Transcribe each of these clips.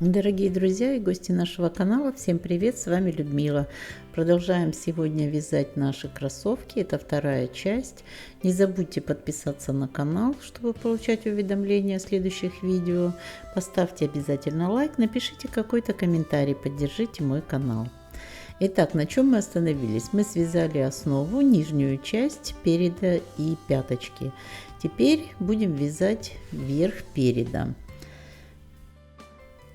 Дорогие друзья и гости нашего канала, всем привет, с вами Людмила. Продолжаем сегодня вязать наши кроссовки, это вторая часть. Не забудьте подписаться на канал, чтобы получать уведомления о следующих видео. Поставьте обязательно лайк, напишите какой-то комментарий, поддержите мой канал. Итак, на чем мы остановились? Мы связали основу, нижнюю часть переда и пяточки. Теперь будем вязать верх переда.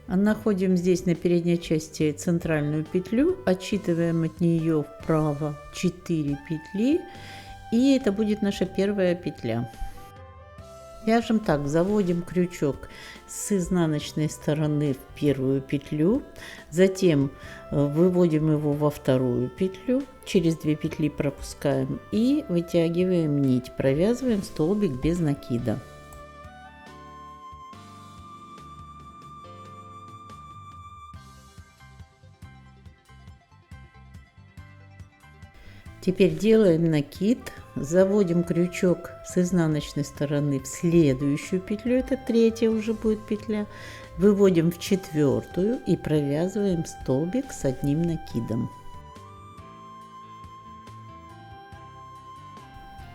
Находим здесь на передней части центральную петлю, отсчитываем от нее вправо 4 петли, и это будет наша первая петля. Вяжем так: заводим крючок с изнаночной стороны в первую петлю, затем выводим его во вторую петлю, через 2 петли пропускаем и вытягиваем нить, провязываем столбик без накида. Теперь делаем накид, заводим крючок с изнаночной стороны в следующую петлю, это третья уже будет петля, выводим в четвертую и провязываем столбик с одним накидом.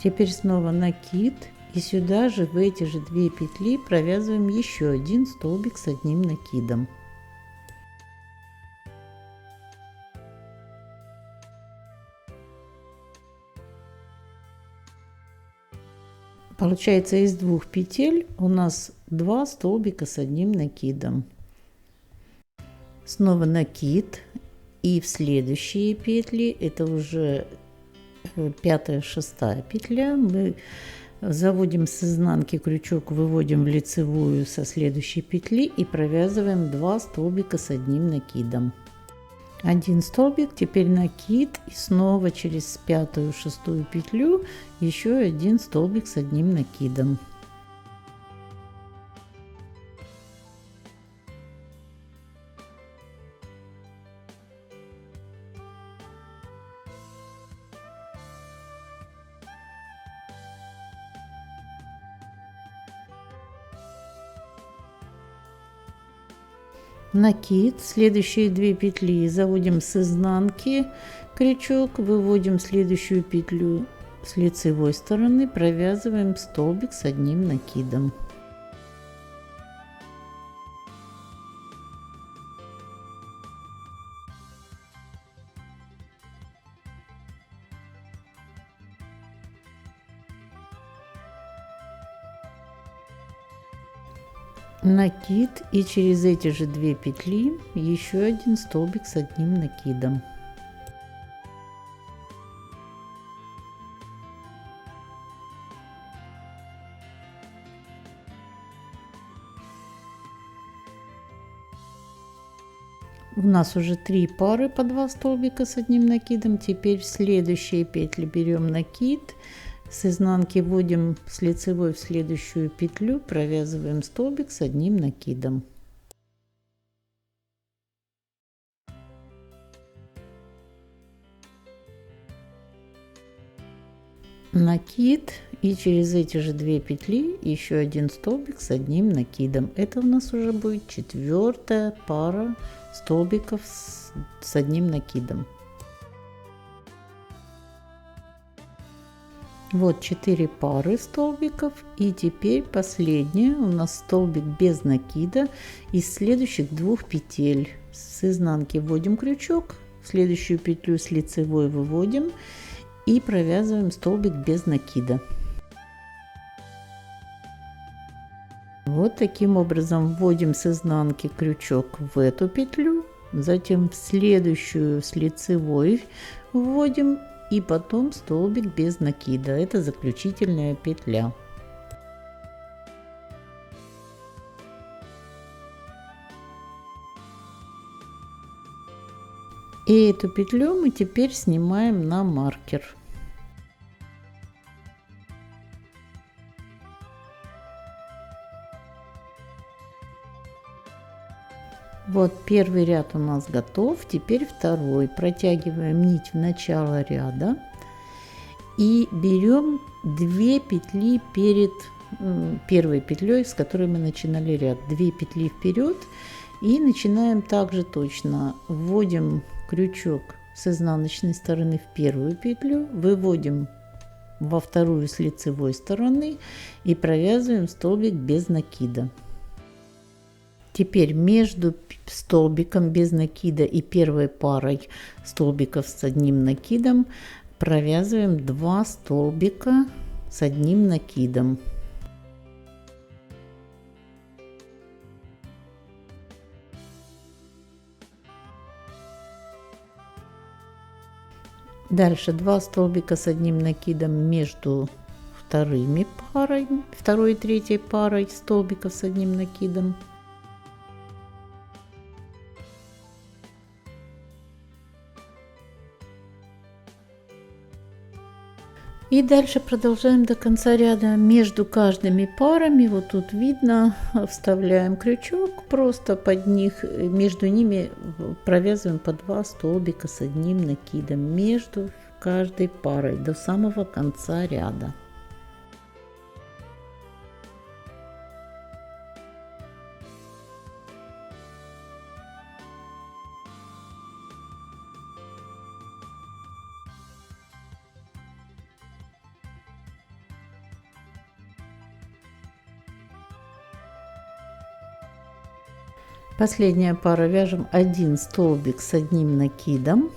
Теперь снова накид, и сюда же в эти же 2 петли провязываем еще один столбик с одним накидом. Получается, из 2 петель у нас 2 столбика с одним накидом. Снова накид, и в следующие петли, это уже 5-я, 6-я петля, мы заводим с изнанки крючок, выводим в лицевую со следующей петли и провязываем 2 столбика с одним накидом. Один столбик, теперь накид, и снова через 5-ю, 6-ю петлю еще один столбик с одним накидом. Накид, следующие 2 петли заводим с изнанки крючок, выводим следующую петлю с лицевой стороны, провязываем столбик с одним накидом. Накид, и через эти же 2 петли еще один столбик с одним накидом. У нас уже 3 пары по 2 столбика с одним накидом. Теперь в следующие петли берем накид, с изнанки вводим с лицевой в следующую петлю, провязываем столбик с одним накидом. Накид, и через эти же 2 петли еще один столбик с одним накидом. Это у нас уже будет 4-я пара столбиков с одним накидом. Вот 4 пары столбиков, и теперь последняя у нас столбик без накида из следующих 2 петель. С изнанки вводим крючок, в следующую петлю с лицевой выводим и провязываем столбик без накида. Вот таким образом вводим с изнанки крючок в эту петлю, затем в следующую с лицевой вводим и потом столбик без накида. Это заключительная петля. И эту петлю мы теперь снимаем на маркер. Вот первый ряд у нас готов, теперь второй. Протягиваем нить в начало ряда и берем 2 петли перед первой петлей, с которой мы начинали ряд. 2 петли вперед И начинаем также точно. Вводим крючок с изнаночной стороны в первую петлю, выводим во вторую с лицевой стороны и провязываем столбик без накида. Теперь между столбиком без накида и первой парой столбиков с одним накидом провязываем 2 столбика с одним накидом. Дальше 2 столбика с одним накидом между вторыми парами, второй и третьей парой столбиков с одним накидом. И дальше продолжаем до конца ряда. Между каждыми парами, вот тут видно, вставляем крючок, просто под них, между ними провязываем по 2 столбика с одним накидом между каждой парой до самого конца ряда. Последняя пара, вяжем 1 столбик с одним накидом.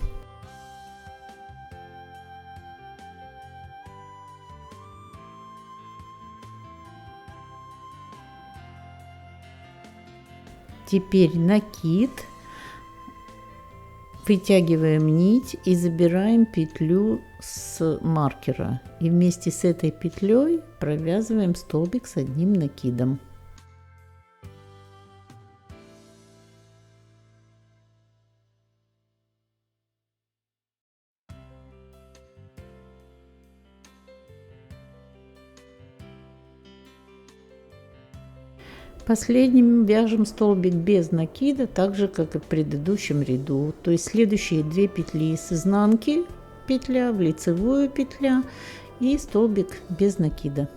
Теперь накид, вытягиваем нить и забираем петлю с маркера. И вместе с этой петлей провязываем столбик с одним накидом. Последним вяжем столбик без накида, так же как и в предыдущем ряду. То есть следующие 2 петли с изнанки петля, в лицевую петля и столбик без накида.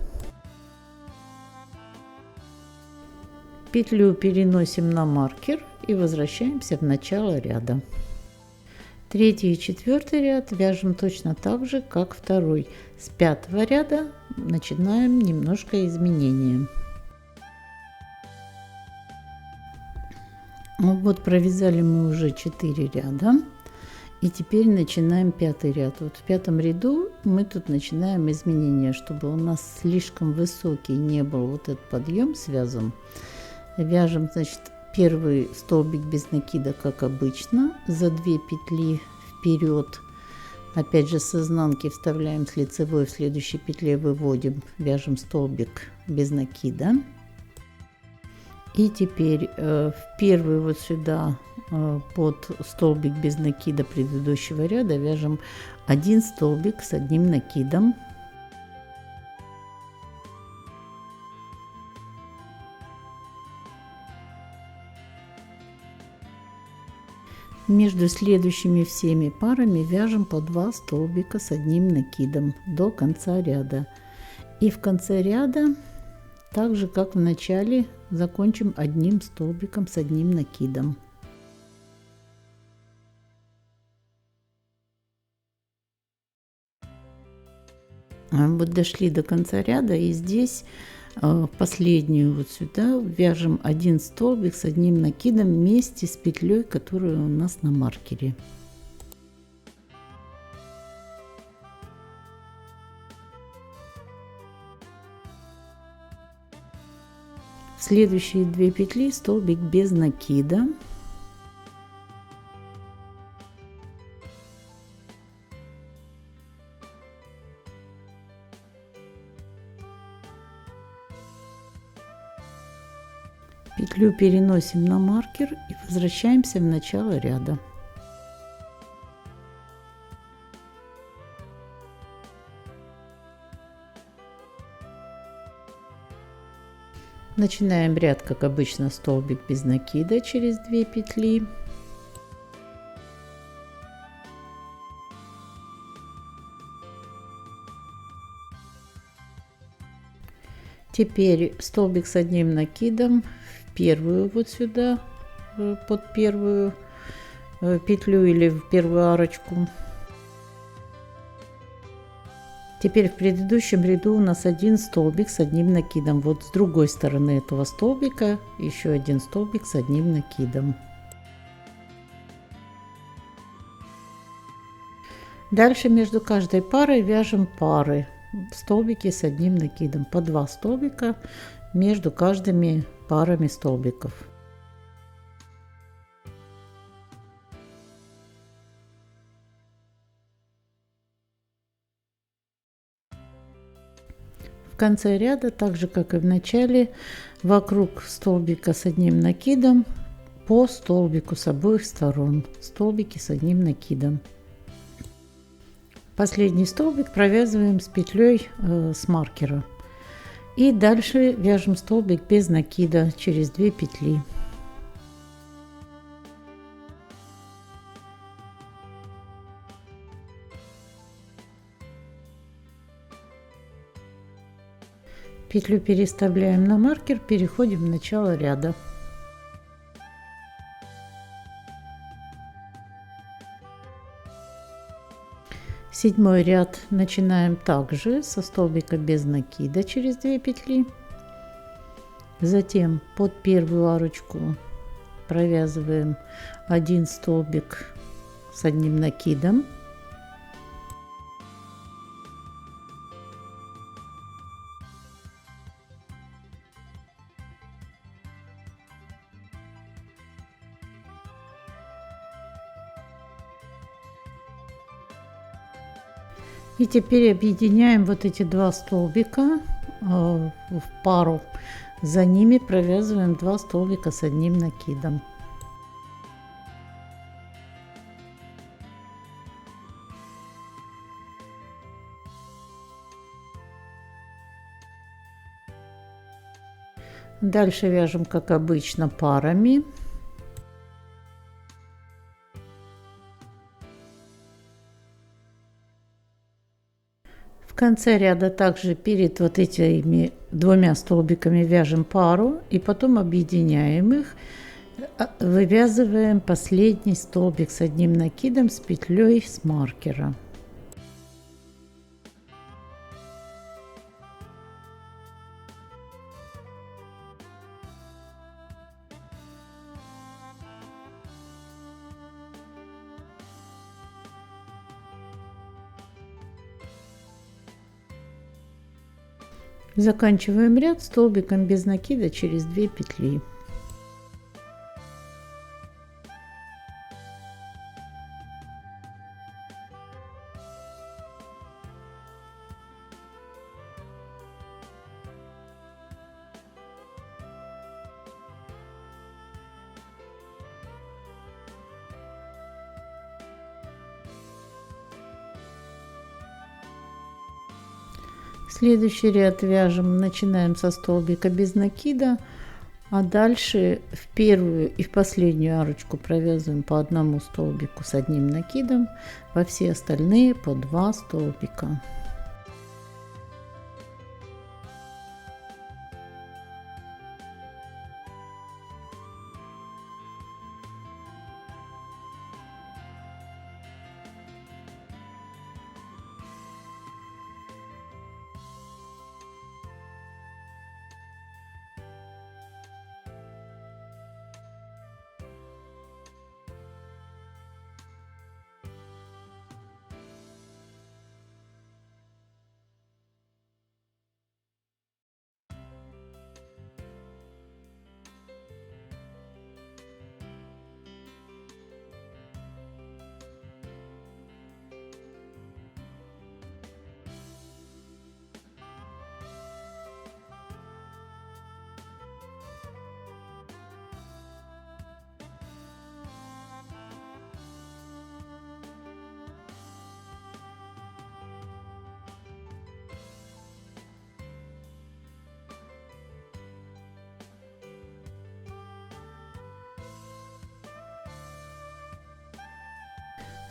Петлю переносим на маркер и возвращаемся в начало ряда. Третий и четвертый ряд вяжем точно так же, как второй. С 5-го ряда начинаем немножко изменения. Ну вот, провязали мы уже 4 ряда, и теперь начинаем 5-й ряд. Вот в 5-м ряду мы тут начинаем изменения, чтобы у нас слишком высокий не был вот этот подъем связан. Вяжем, значит, первый столбик без накида, как обычно, за 2 петли вперед. Опять же с изнанки вставляем с лицевой, в следующей петле выводим, вяжем столбик без накида. И теперь в первый вот сюда под столбик без накида предыдущего ряда вяжем 1 столбик с одним накидом. Между следующими всеми парами вяжем по 2 столбика с одним накидом до конца ряда. И в конце ряда, так же как в начале, закончим 1 столбиком с одним накидом. Вот дошли до конца ряда, и здесь последнюю вот сюда вяжем 1 столбик с одним накидом вместе с петлей, которая у нас на маркере. Следующие 2 петли столбик без накида. Петлю переносим на маркер и возвращаемся в начало ряда. Начинаем ряд, как обычно, столбик без накида через 2 петли. Теперь столбик с одним накидом в первую вот сюда под первую петлю или в первую арочку. Теперь в предыдущем ряду у нас один столбик с одним накидом. Вот с другой стороны этого столбика еще один столбик с одним накидом. Дальше между каждой парой вяжем пары, столбики с одним накидом, по 2 столбика между каждыми парами столбиков. В конце ряда, так же как и в начале, вокруг столбика с одним накидом по столбику с обоих сторон, столбики с одним накидом. Последний столбик провязываем с петлей с маркера. И дальше вяжем столбик без накида через 2 петли. Петлю переставляем на маркер, переходим в начало ряда. Седьмой ряд начинаем также со столбика без накида через 2 петли. Затем под первую арочку провязываем один столбик с одним накидом. И теперь объединяем вот эти 2 столбика в пару. За ними провязываем 2 столбика с одним накидом. Дальше вяжем, как обычно, парами. В конце ряда также перед вот этими 2 столбиками вяжем пару и потом объединяем их, вывязываем последний столбик с одним накидом с петлей с маркера. Заканчиваем ряд столбиком без накида через 2 петли. Следующий ряд вяжем, начинаем со столбика без накида, а дальше в первую и в последнюю арочку провязываем по одному столбику с одним накидом, во все остальные по 2 столбика.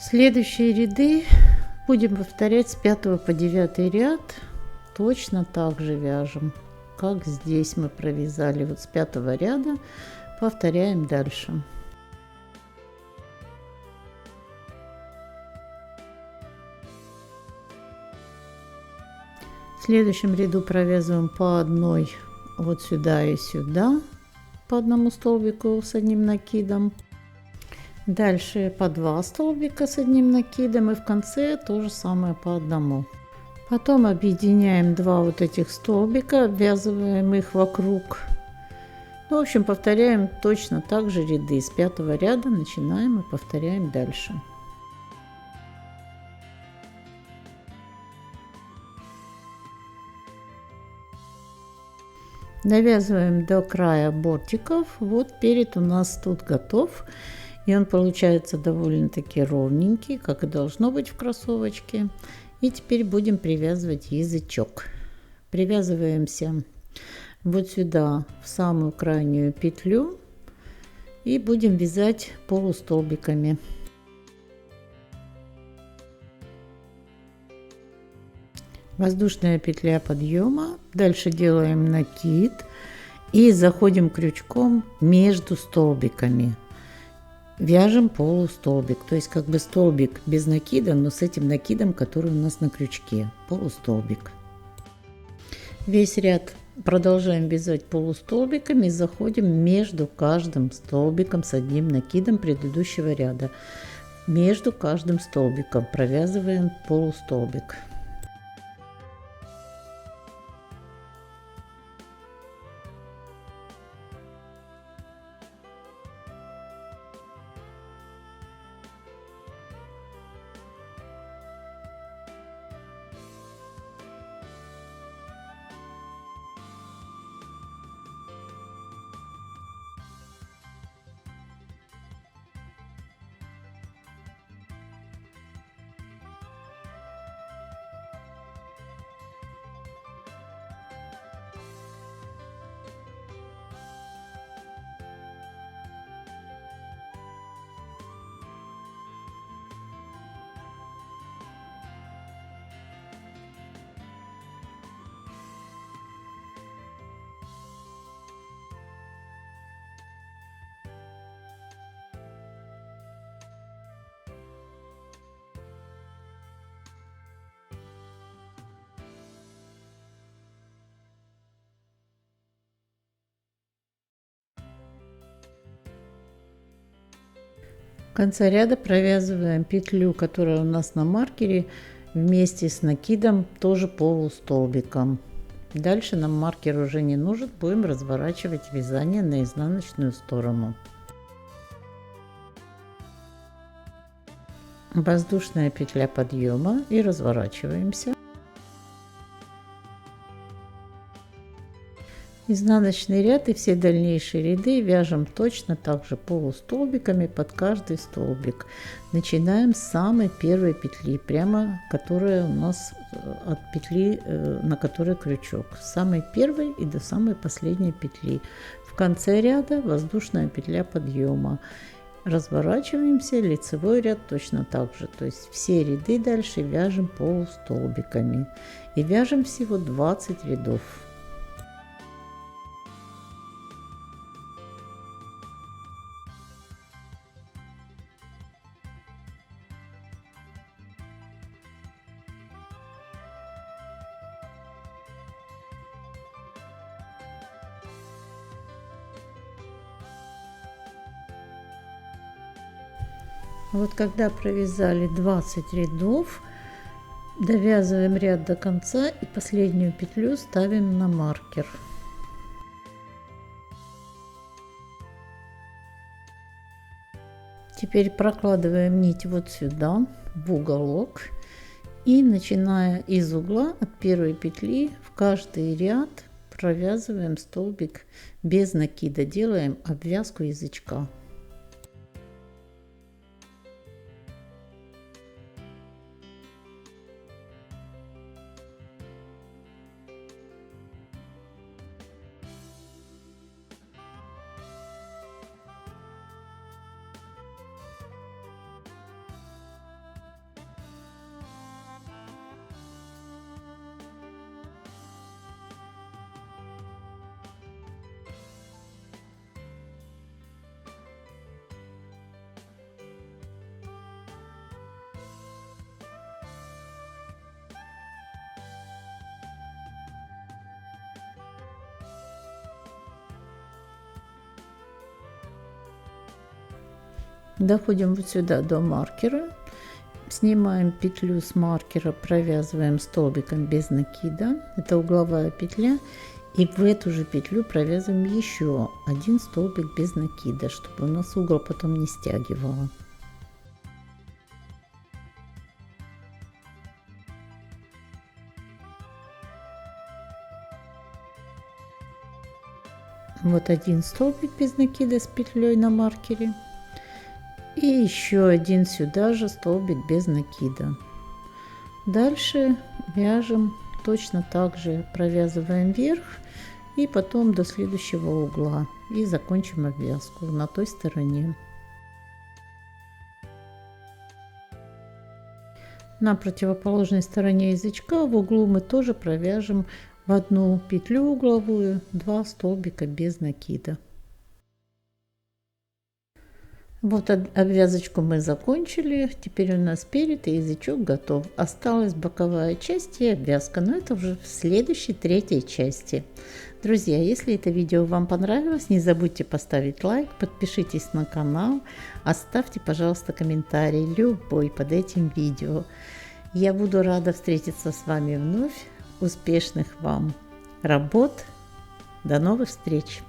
Следующие ряды будем повторять с 5 по 9 ряд. Точно так же вяжем, как здесь мы провязали. Вот с 5 ряда Повторяем дальше. В следующем ряду провязываем по одной вот сюда и сюда, по одному столбику с одним накидом. Дальше по 2 столбика с одним накидом и в конце то же самое по одному. Потом объединяем 2 вот этих столбика, обвязываем их вокруг. В общем, повторяем точно так же ряды. С 5-го ряда начинаем и повторяем дальше. Довязываем до края бортиков. Вот перед у нас тут готов. И он получается довольно-таки ровненький, как и должно быть в кроссовочке. И теперь будем привязывать язычок. Привязываемся вот сюда, в самую крайнюю петлю. И будем вязать полустолбиками. Воздушная петля подъема, дальше делаем накид и заходим крючком между столбиками, вяжем полустолбик, то есть как бы столбик без накида, но с этим накидом, который у нас на крючке, полустолбик. Весь ряд продолжаем вязать полустолбиками и заходим между каждым столбиком с одним накидом предыдущего ряда. Между каждым столбиком провязываем полустолбик. В конце ряда провязываем петлю, которая у нас на маркере, вместе с накидом, тоже полустолбиком. Дальше нам маркер уже не нужен, будем разворачивать вязание на изнаночную сторону. Воздушная петля подъема и разворачиваемся. Изнаночный ряд и все дальнейшие ряды вяжем точно так же полустолбиками под каждый столбик. Начинаем с самой первой петли, прямо которая у нас от петли, на которой крючок. С самой первой и до самой последней петли. В конце ряда воздушная петля подъема. Разворачиваемся, лицевой ряд точно так же. То есть все ряды дальше вяжем полустолбиками. И вяжем всего 20 рядов. Вот когда провязали 20 рядов, довязываем ряд до конца и последнюю петлю ставим на маркер. Теперь прокладываем нить вот сюда, в уголок, и начиная из угла от первой петли в каждый ряд провязываем столбик без накида, делаем обвязку язычка. Доходим вот сюда до маркера, снимаем петлю с маркера, провязываем столбиком без накида, это угловая петля, и в эту же петлю провязываем еще один столбик без накида, чтобы у нас угол потом не стягивало. Вот один столбик без накида с петлей на маркере. И еще один сюда же столбик без накида. Дальше вяжем точно так же, провязываем вверх и потом до следующего угла. И закончим обвязку на той стороне. На противоположной стороне язычка в углу мы тоже провяжем в одну петлю угловую 2 столбика без накида. Вот обвязочку мы закончили, теперь у нас перед и язычок готов. Осталась боковая часть и обвязка, но это уже в следующей, третьей части. Друзья, если это видео вам понравилось, не забудьте поставить лайк, подпишитесь на канал, оставьте, пожалуйста, комментарий любой под этим видео. Я буду рада встретиться с вами вновь. Успешных вам работ! До новых встреч!